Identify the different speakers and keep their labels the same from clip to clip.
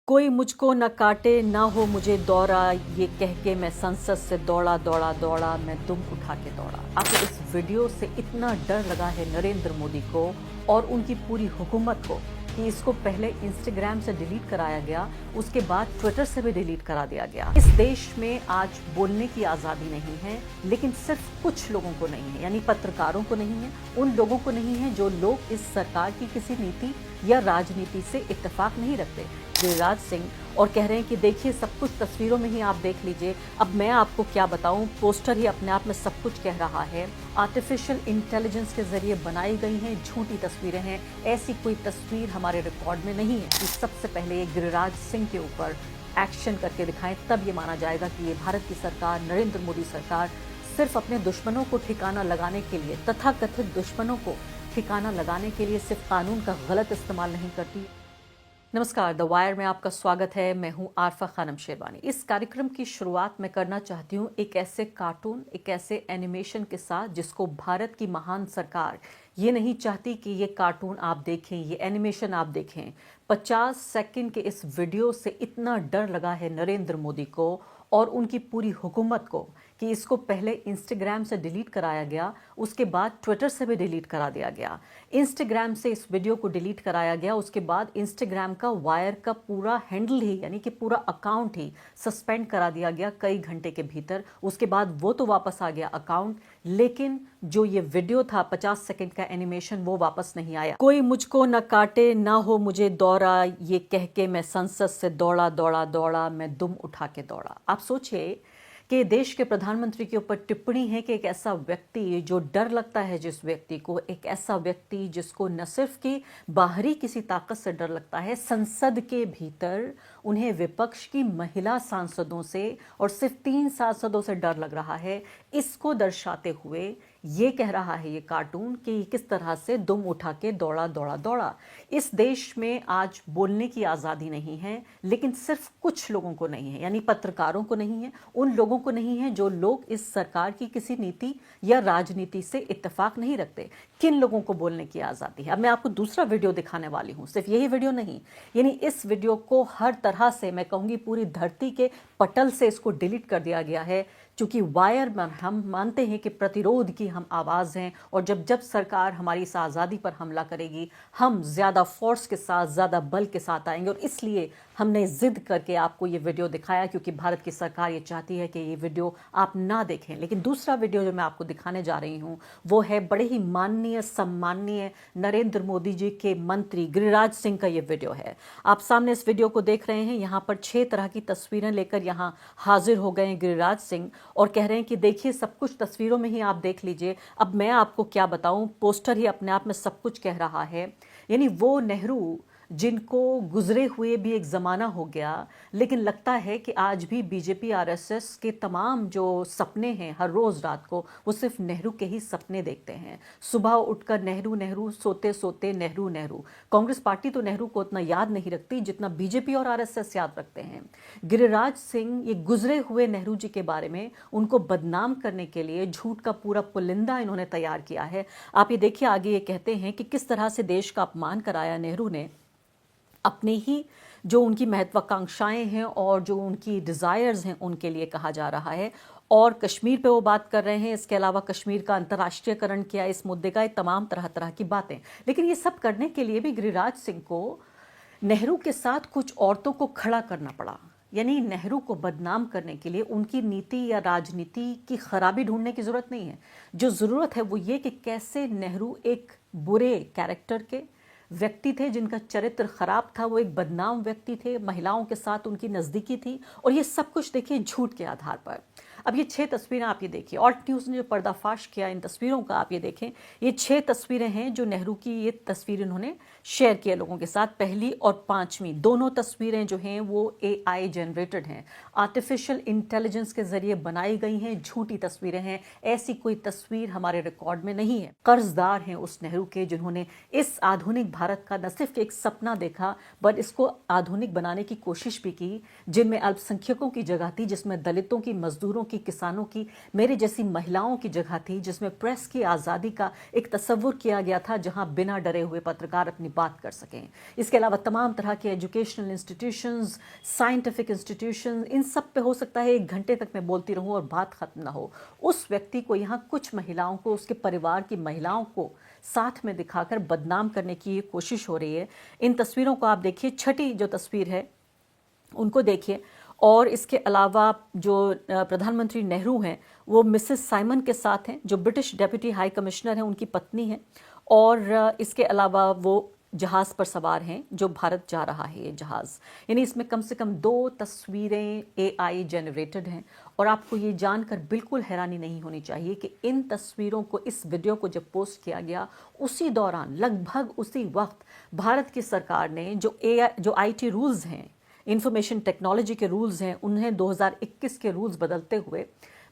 Speaker 1: कोई मुझको न काटे ना हो मुझे दौरा, ये कह के मैं संसद से दौड़ा दौड़ा दौड़ा, मैं दुम उठा के दौड़ा। आपको इस वीडियो से इतना डर लगा है नरेंद्र मोदी को और उनकी पूरी हुकूमत को कि इसको पहले इंस्टाग्राम से डिलीट कराया गया, उसके बाद ट्विटर से भी डिलीट करा दिया गया। इस देश में आज बोलने की आज़ादी नहीं है, लेकिन सिर्फ कुछ लोगों को नहीं है, यानी पत्रकारों को नहीं है, उन लोगों को नहीं है जो लोग इस सरकार की किसी नीति या राजनीति से इत्तेफाक नहीं रखते। गिरिराज सिंह और कह रहे हैं कि देखिए सब कुछ तस्वीरों में ही आप देख लीजिए। अब मैं आपको क्या बताऊं, पोस्टर ही अपने आप में सब कुछ कह रहा है। आर्टिफिशियल इंटेलिजेंस के जरिए बनाई गई हैं झूठी तस्वीरें हैं, ऐसी कोई तस्वीर हमारे रिकॉर्ड में नहीं है। कि सबसे पहले गिरिराज सिंह के ऊपर एक्शन करके दिखाएं, तब ये माना जाएगा कि ये भारत की सरकार, नरेंद्र मोदी सरकार सिर्फ अपने दुश्मनों को ठिकाना लगाने के लिए, तथाकथित दुश्मनों को ठिकाना लगाने के लिए सिर्फ कानून का गलत इस्तेमाल नहीं करती। नमस्कार, द वायर में आपका स्वागत है। मैं हूं आरफा खानम शेरवानी। इस कार्यक्रम की शुरुआत मैं करना चाहती हूं एक ऐसे कार्टून, एक ऐसे एनिमेशन के साथ जिसको भारत की महान सरकार ये नहीं चाहती कि ये कार्टून आप देखें, ये एनिमेशन आप देखें। 50 सेकंड के इस वीडियो से इतना डर लगा है नरेंद्र मोदी को और उनकी पूरी हुकूमत को कि इसको पहले इंस्टाग्राम से डिलीट कराया गया, उसके बाद ट्विटर से भी डिलीट करा दिया गया। इंस्टाग्राम से इस वीडियो को डिलीट कराया गया, उसके बाद इंस्टाग्राम का वायर का पूरा हैंडल ही, यानी कि पूरा अकाउंट ही सस्पेंड करा दिया गया कई घंटे के भीतर। उसके बाद वो तो वापस आ गया अकाउंट, लेकिन जो ये वीडियो था 50 सेकंड का एनिमेशन, वो वापस नहीं आया। कोई मुझको न काटे ना हो मुझे दौरा, ये कह के मैं संसद से दौड़ा दौड़ा दौड़ा, मैं दुम उठा के दौड़ा। आप सोचिए कि देश के प्रधानमंत्री के ऊपर टिप्पणी है कि एक ऐसा व्यक्ति जो डर लगता है, जिस व्यक्ति को, एक ऐसा व्यक्ति जिसको न सिर्फ कि बाहरी किसी ताकत से डर लगता है, संसद के भीतर उन्हें विपक्ष की महिला सांसदों से और सिर्फ 3 सांसदों से डर लग रहा है। इसको दर्शाते हुए ये कह रहा है ये कार्टून कि किस तरह से दुम उठा के दौड़ा दौड़ा दौड़ा। इस देश में आज बोलने की आज़ादी नहीं है, लेकिन सिर्फ कुछ लोगों को नहीं है, यानी पत्रकारों को नहीं है, उन लोगों को नहीं है जो लोग इस सरकार की किसी नीति या राजनीति से इत्तेफाक नहीं रखते। किन लोगों को बोलने की आज़ादी है? अब मैं आपको दूसरा वीडियो दिखाने वाली हूँ, सिर्फ यही वीडियो नहीं, यानी इस वीडियो को हर तरह से, मैं कहूँगी पूरी धरती के पटल से इसको डिलीट कर दिया गया है। चूंकि वायर में हम मानते हैं कि प्रतिरोध की हम आवाज़ हैं, और जब जब सरकार हमारी इस आज़ादी पर हमला करेगी, हम ज़्यादा फोर्स के साथ, ज़्यादा बल के साथ आएंगे। और इसलिए हमने जिद करके आपको ये वीडियो दिखाया, क्योंकि भारत की सरकार ये चाहती है कि ये वीडियो आप ना देखें। लेकिन दूसरा वीडियो जो मैं आपको दिखाने जा रही हूँ वो है बड़े ही माननीय, सम्माननीय नरेंद्र मोदी जी के मंत्री गिरिराज सिंह का ये वीडियो है। आप सामने इस वीडियो को देख रहे हैं। यहाँ पर 6 तरह की तस्वीरें लेकर यहाँ हाजिर हो गए हैं गिरिराज सिंह और कह रहे हैं कि देखिए सब कुछ तस्वीरों में ही आप देख लीजिए। अब मैं आपको क्या बताऊं, पोस्टर ही अपने आप में सब कुछ कह रहा है। यानी वो नेहरू जिनको गुजरे हुए भी एक ज़माना हो गया, लेकिन लगता है कि आज भी बीजेपी आरएसएस के तमाम जो सपने हैं हर रोज़ रात को, वो सिर्फ नेहरू के ही सपने देखते हैं। सुबह उठकर नेहरू नेहरू, सोते सोते नेहरू नेहरू। कांग्रेस पार्टी तो नेहरू को उतना याद नहीं रखती जितना बीजेपी और आरएसएस याद रखते हैं। गिरिराज सिंह ये गुजरे हुए नेहरू जी के बारे में, उनको बदनाम करने के लिए झूठ का पूरा पुलिंदा इन्होंने तैयार किया है। आप ये देखिए, आगे ये कहते हैं कि किस तरह से देश का अपमान कराया नेहरू ने। अपने ही जो उनकी महत्वाकांक्षाएं हैं और जो उनकी डिज़ायर्स हैं उनके लिए कहा जा रहा है। और कश्मीर पे वो बात कर रहे हैं, इसके अलावा कश्मीर का अंतर्राष्ट्रीयकरण किया, इस मुद्दे का, तमाम तरह तरह की बातें। लेकिन ये सब करने के लिए भी गिरिराज सिंह को नेहरू के साथ कुछ औरतों को खड़ा करना पड़ा। यानी नेहरू को बदनाम करने के लिए उनकी नीति या राजनीति की खराबी ढूंढने की जरूरत नहीं है। जो ज़रूरत है वो ये कि कैसे नेहरू एक बुरे कैरेक्टर के व्यक्ति थे, जिनका चरित्र खराब था, वो एक बदनाम व्यक्ति थे, महिलाओं के साथ उनकी नज़दीकी थी, और ये सब कुछ देखिए झूठ के आधार पर। अब ये 6 तस्वीरें आप ये देखिए, ऑल्ट न्यूज़ ने जो पर्दाफाश किया इन तस्वीरों का आप ये देखें। ये 6 तस्वीरें हैं जो नेहरू की, ये तस्वीर इन्होंने शेयर किया लोगों के साथ। पहली और 5वीं दोनों तस्वीरें जो हैं वो AI जनरेटेड हैं, आर्टिफिशियल इंटेलिजेंस के जरिए बनाई गई हैं, झूठी तस्वीरें हैं। ऐसी कोई तस्वीर हमारे रिकॉर्ड में नहीं है। कर्जदार हैं उस नेहरू के जिन्होंने इस आधुनिक भारत का न सिर्फ एक सपना देखा, बट इसको आधुनिक बनाने की कोशिश भी की, जिनमें अल्पसंख्यकों की जगह थी, जिसमें दलितों की, मजदूरों की, किसानों की, मेरे जैसी महिलाओं की जगह थी, जिसमें प्रेस की आज़ादी का एक तस्वुर किया गया था, जहां बिना डरे हुए पत्रकार अपनी बात कर सकें। इसके अलावा तमाम तरह के एजुकेशनल इंस्टीट्यूशंस, साइंटिफिक इंस्टीट्यूशंस, इन सब पे हो सकता है 1 घंटे तक मैं बोलती रहूं और बात खत्म ना हो। उस व्यक्ति को यहाँ कुछ महिलाओं को, उसके परिवार की महिलाओं को साथ में दिखाकर बदनाम करने की ये कोशिश हो रही है। इन तस्वीरों को आप देखिए, छठी जो तस्वीर है उनको देखिए, और इसके अलावा जो प्रधानमंत्री नेहरू हैं वो मिसेस साइमन के साथ हैं, जो ब्रिटिश डेप्यूटी हाई कमिश्नर हैं, उनकी पत्नी हैं, और इसके अलावा वो जहाज़ पर सवार हैं जो भारत जा रहा है ये जहाज़। यानी इसमें कम से कम 2 तस्वीरें AI जनरेटेड हैं, और आपको ये जानकर बिल्कुल हैरानी नहीं होनी चाहिए कि इन तस्वीरों को, इस वीडियो को जब पोस्ट किया गया उसी दौरान, लगभग उसी वक्त भारत की सरकार ने जो IT रूल्स हैं, इंफॉर्मेशन टेक्नोलॉजी के रूल्स हैं, उन्हें 2021 के रूल्स बदलते हुए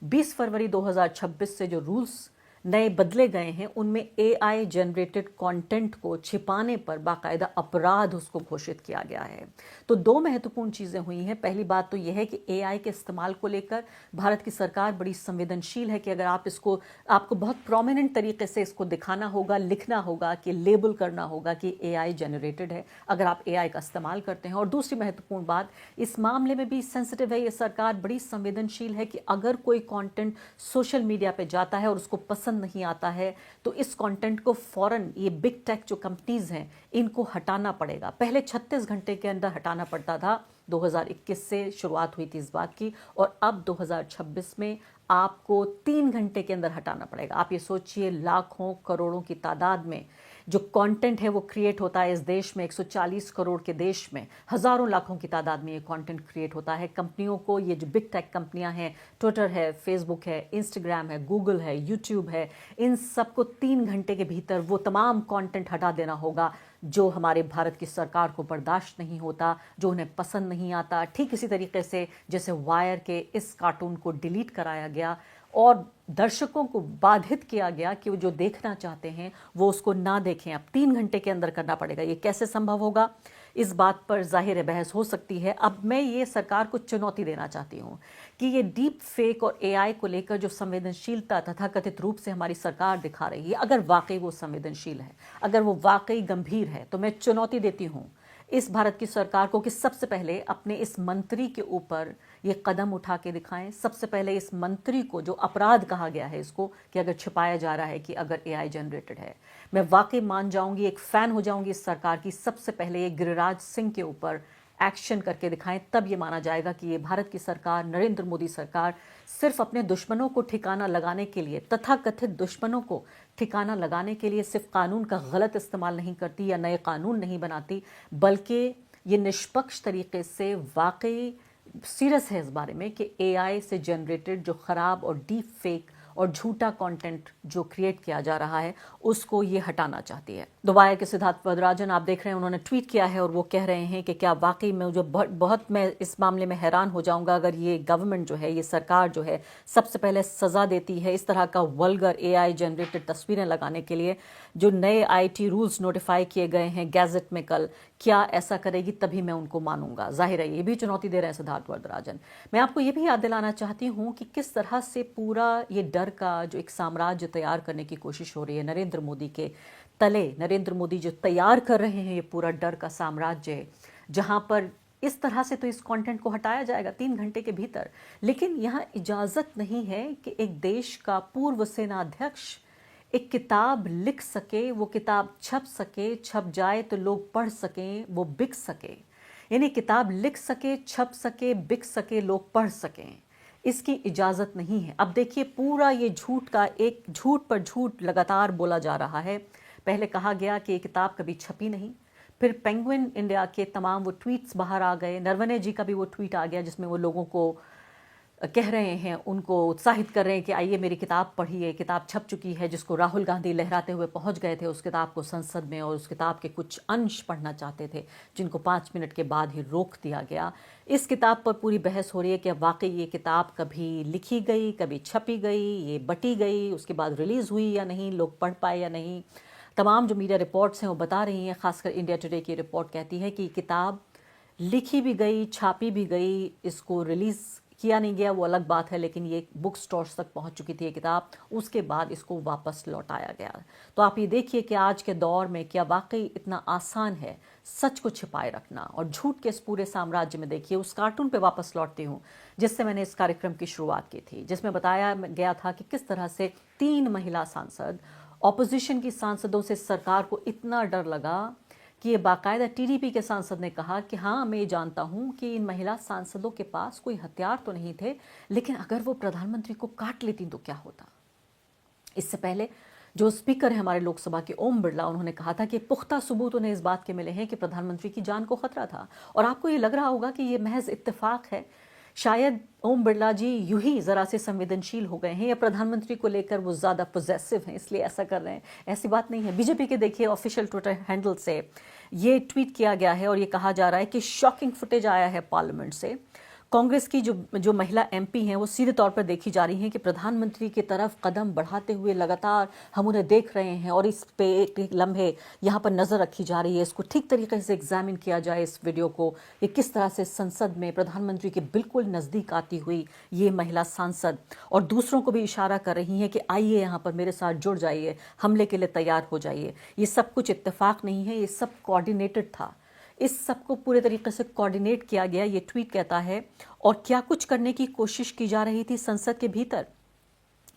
Speaker 1: 20 फरवरी 2026 से जो रूल्स नए बदले गए हैं, उनमें AI जनरेटेड कंटेंट को छिपाने पर बाकायदा अपराध उसको घोषित किया गया है। तो 2 महत्वपूर्ण चीज़ें हुई हैं। पहली बात तो यह है कि AI के इस्तेमाल को लेकर भारत की सरकार बड़ी संवेदनशील है कि अगर आपको बहुत प्रोमिनेंट तरीके से इसको दिखाना होगा, लिखना होगा, कि लेबल करना होगा कि AI जनरेटेड है, अगर आप AI का इस्तेमाल करते हैं। और दूसरी महत्वपूर्ण बात, इस मामले में भी सेंसिटिव है ये सरकार, बड़ी संवेदनशील है कि अगर कोई कंटेंट सोशल मीडिया पे जाता है और उसको पसंद नहीं आता है तो इस कंटेंट को फौरन, ये बिग टेक जो कंपनीज हैं, इनको हटाना पड़ेगा। पहले 36 घंटे के अंदर हटाना पड़ता था, 2021 से शुरुआत हुई थी इस बात की, और अब 2026 में आपको 3 घंटे के अंदर हटाना पड़ेगा। आप ये सोचिए, लाखों करोड़ों की तादाद में जो कंटेंट है वो क्रिएट होता है इस देश में, 140 करोड़ के देश में हज़ारों लाखों की तादाद में ये कंटेंट क्रिएट होता है। कंपनियों को, ये जो बिग टेक कंपनियां हैं, ट्विटर है, फेसबुक है, इंस्टाग्राम है, गूगल है, यूट्यूब है, इन सबको 3 घंटे के भीतर वो तमाम कंटेंट हटा देना होगा जो हमारे भारत की सरकार को बर्दाश्त नहीं होता, जो उन्हें पसंद नहीं आता। ठीक इसी तरीके से जैसे वायर के इस कार्टून को डिलीट कराया गया और दर्शकों को बाधित किया गया कि वो जो देखना चाहते हैं वो उसको ना देखें। अब 3 घंटे के अंदर करना पड़ेगा। ये कैसे संभव होगा, इस बात पर जाहिर है बहस हो सकती है। अब मैं ये सरकार को चुनौती देना चाहती हूँ कि ये डीप फेक और AI को लेकर जो संवेदनशीलता तथाकथित रूप से हमारी सरकार दिखा रही है, अगर वाकई वो संवेदनशील है, अगर वो वाकई गंभीर है, तो मैं चुनौती देती हूँ इस भारत की सरकार को कि सबसे पहले अपने इस मंत्री के ऊपर ये कदम उठा के दिखाएं। सबसे पहले इस मंत्री को, जो अपराध कहा गया है इसको, कि अगर छिपाया जा रहा है कि अगर AI जनरेटेड है, मैं वाकई मान जाऊंगी, एक फ़ैन हो जाऊंगी इस सरकार की। सबसे पहले ये गिरिराज सिंह के ऊपर एक्शन करके दिखाएं, तब ये माना जाएगा कि ये भारत की सरकार, नरेंद्र मोदी सरकार, सिर्फ अपने दुश्मनों को ठिकाना लगाने के लिए, तथाकथित दुश्मनों को ठिकाना लगाने के लिए सिर्फ कानून का गलत इस्तेमाल नहीं करती या नए कानून नहीं बनाती, बल्कि ये निष्पक्ष तरीके से वाकई सीरियस है इस बारे में कि AI से जनरेटेड जो ख़राब और डीप फेक और झूठा कंटेंट जो क्रिएट किया जा रहा है उसको ये हटाना चाहती है। दुबई के सिद्धार्थ वरदराजन आप देख रहे हैं, उन्होंने ट्वीट किया है और वो कह रहे हैं कि क्या वाकई में जो बहुत मैं इस मामले में हैरान हो जाऊंगा अगर ये गवर्नमेंट जो है, ये सरकार जो है, सबसे पहले सज़ा देती है इस तरह का वल्गर AI जनरेटेड तस्वीरें लगाने के लिए। जो नए IT रूल्स नोटिफाई किए गए हैं गैजेट में कल, क्या ऐसा करेगी, तभी मैं उनको मानूंगा। जाहिर है ये भी चुनौती दे रहे हैं सिद्धार्थ वरदराजन। मैं आपको ये भी याद दिलाना चाहती हूँ कि किस तरह से पूरा ये डर का जो एक साम्राज्य तैयार करने की कोशिश हो रही है नरेंद्र मोदी के तले, नरेंद्र मोदी जो तैयार कर रहे हैं ये पूरा डर का साम्राज्य, जहां पर इस तरह से तो इस कंटेंट को हटाया जाएगा 3 घंटे के भीतर। लेकिन यहाँ इजाज़त नहीं है कि एक देश का पूर्व सेनाध्यक्ष एक किताब लिख सके, वो किताब छप सके, छप जाए तो लोग पढ़ सकें, वो बिक सके। यानी किताब लिख सके, छप सके, बिक सके, लोग पढ़ सकें, इसकी इजाज़त नहीं है। अब देखिए पूरा ये झूठ का एक झूठ पर झूठ लगातार बोला जा रहा है। पहले कहा गया कि ये किताब कभी छपी नहीं, फिर पेंगुइन इंडिया के तमाम वो ट्वीट्स बाहर आ गए, नरवणे जी का भी वो ट्वीट आ गया जिसमें वो लोगों को कह रहे हैं, उनको उत्साहित कर रहे हैं कि आइए मेरी किताब पढ़िए, किताब छप चुकी है, जिसको राहुल गांधी लहराते हुए पहुंच गए थे उस किताब को संसद में और उस किताब के कुछ अंश पढ़ना चाहते थे जिनको 5 मिनट के बाद ही रोक दिया गया। इस किताब पर पूरी बहस हो रही है कि वाकई ये किताब कभी लिखी गई, कभी छपी गई, ये बटी गई, उसके बाद रिलीज़ हुई या नहीं, लोग पढ़ पाए या नहीं। तमाम जो मीडिया रिपोर्ट्स हैं वो बता रही हैं, खासकर इंडिया टुडे की रिपोर्ट कहती है कि किताब लिखी भी गई, छापी भी गई, इसको रिलीज़ किया नहीं गया वो अलग बात है, लेकिन ये बुक स्टोर्स तक पहुंच चुकी थी ये किताब, उसके बाद इसको वापस लौटाया गया। तो आप ये देखिए कि आज के दौर में क्या वाकई इतना आसान है सच को छिपाए रखना और झूठ के इस पूरे साम्राज्य में। देखिए उस कार्टून पे वापस लौटती हूँ जिससे मैंने इस कार्यक्रम की शुरुआत की थी, जिसमें बताया गया था कि किस तरह से 3 महिला सांसद, ऑपोजिशन की सांसदों से सरकार को इतना डर लगा कि ये बाकायदा टीडीपी के सांसद ने कहा कि हाँ मैं जानता हूं कि इन महिला सांसदों के पास कोई हथियार तो नहीं थे, लेकिन अगर वो प्रधानमंत्री को काट लेती तो क्या होता। इससे पहले जो स्पीकर है हमारे लोकसभा के ओम बिरला, उन्होंने कहा था कि पुख्ता सबूत उन्हें इस बात के मिले हैं कि प्रधानमंत्री की जान को खतरा था। और आपको ये लग रहा होगा कि ये महज इत्तेफाक है, शायद ओम बिरला जी यूं ही जरा से संवेदनशील हो गए हैं या प्रधानमंत्री को लेकर वो ज्यादा पॉजेसिव हैं इसलिए ऐसा कर रहे हैं। ऐसी बात नहीं है। बीजेपी के देखिए ऑफिशियल ट्विटर हैंडल से ये ट्वीट किया गया है और ये कहा जा रहा है कि शॉकिंग फुटेज आया है पार्लियामेंट से। कांग्रेस की जो महिला एमपी हैं वो सीधे तौर पर देखी जा रही हैं कि प्रधानमंत्री की तरफ कदम बढ़ाते हुए लगातार हम उन्हें देख रहे हैं और इस पे एक लम्हे यहाँ पर नज़र रखी जा रही है। इसको ठीक तरीके से एग्जामिन किया जाए इस वीडियो को, ये किस तरह से संसद में प्रधानमंत्री के बिल्कुल नज़दीक आती हुई ये महिला सांसद और दूसरों को भी इशारा कर रही हैं कि आइए यहाँ पर मेरे साथ जुड़ जाइए, हमले के लिए तैयार हो जाइए। ये सब कुछ इत्तेफाक नहीं है, ये सब कोऑर्डिनेटेड था। इस सबको पूरे तरीके से कोऑर्डिनेट किया गया, ये ट्वीट कहता है। और क्या कुछ करने की कोशिश की जा रही थी संसद के भीतर,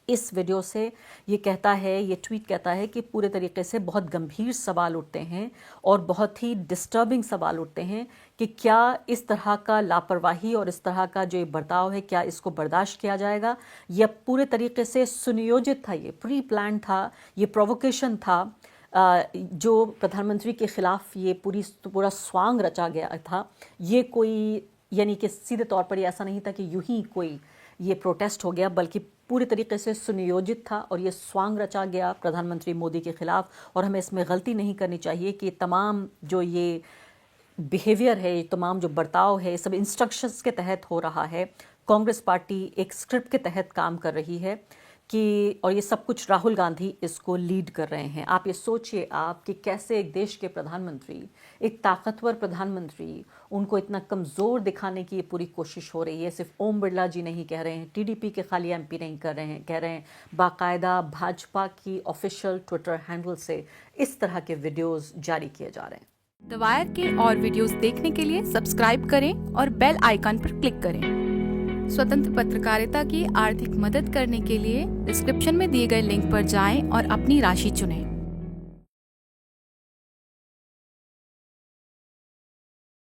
Speaker 1: इस वीडियो से ये कहता है, ये ट्वीट कहता है कि पूरे तरीके से बहुत गंभीर सवाल उठते हैं और बहुत ही डिस्टर्बिंग सवाल उठते हैं कि क्या इस तरह का लापरवाही और इस तरह का जो ये बर्ताव है क्या इसको बर्दाश्त किया जाएगा या पूरे तरीके से सुनियोजित था, ये प्री प्लान था, ये प्रोवोकेशन था जो प्रधानमंत्री के खिलाफ ये पूरा स्वांग रचा गया था। ये कोई यानी कि सीधे तौर पर ये ऐसा नहीं था कि यूं ही कोई ये प्रोटेस्ट हो गया, बल्कि पूरी तरीके से सुनियोजित था और ये स्वांग रचा गया प्रधानमंत्री मोदी के खिलाफ। और हमें इसमें गलती नहीं करनी चाहिए कि तमाम जो ये बिहेवियर है, ये तमाम जो बर्ताव है, सब इंस्ट्रक्शंस के तहत हो रहा है। कांग्रेस पार्टी एक स्क्रिप्ट के तहत काम कर रही है कि और ये सब कुछ राहुल गांधी इसको लीड कर रहे हैं। आप ये सोचिए आप कि कैसे एक देश के प्रधानमंत्री, एक ताकतवर प्रधानमंत्री, उनको इतना कमज़ोर दिखाने की ये पूरी कोशिश हो रही है। सिर्फ ओम बिरला जी नहीं कह रहे हैं, टीडीपी के खाली एमपी नहीं कर रहे हैं, कह रहे हैं बाकायदा भाजपा की ऑफिशियल ट्विटर हैंडल से इस तरह के वीडियोस जारी किए जा रहे हैं।
Speaker 2: द वायर के और वीडियोस देखने के लिए सब्सक्राइब करें और बेल आइकन पर क्लिक करें। स्वतंत्र पत्रकारिता की आर्थिक मदद करने के लिए डिस्क्रिप्शन में दिए गए लिंक पर जाएं और अपनी राशि चुनें।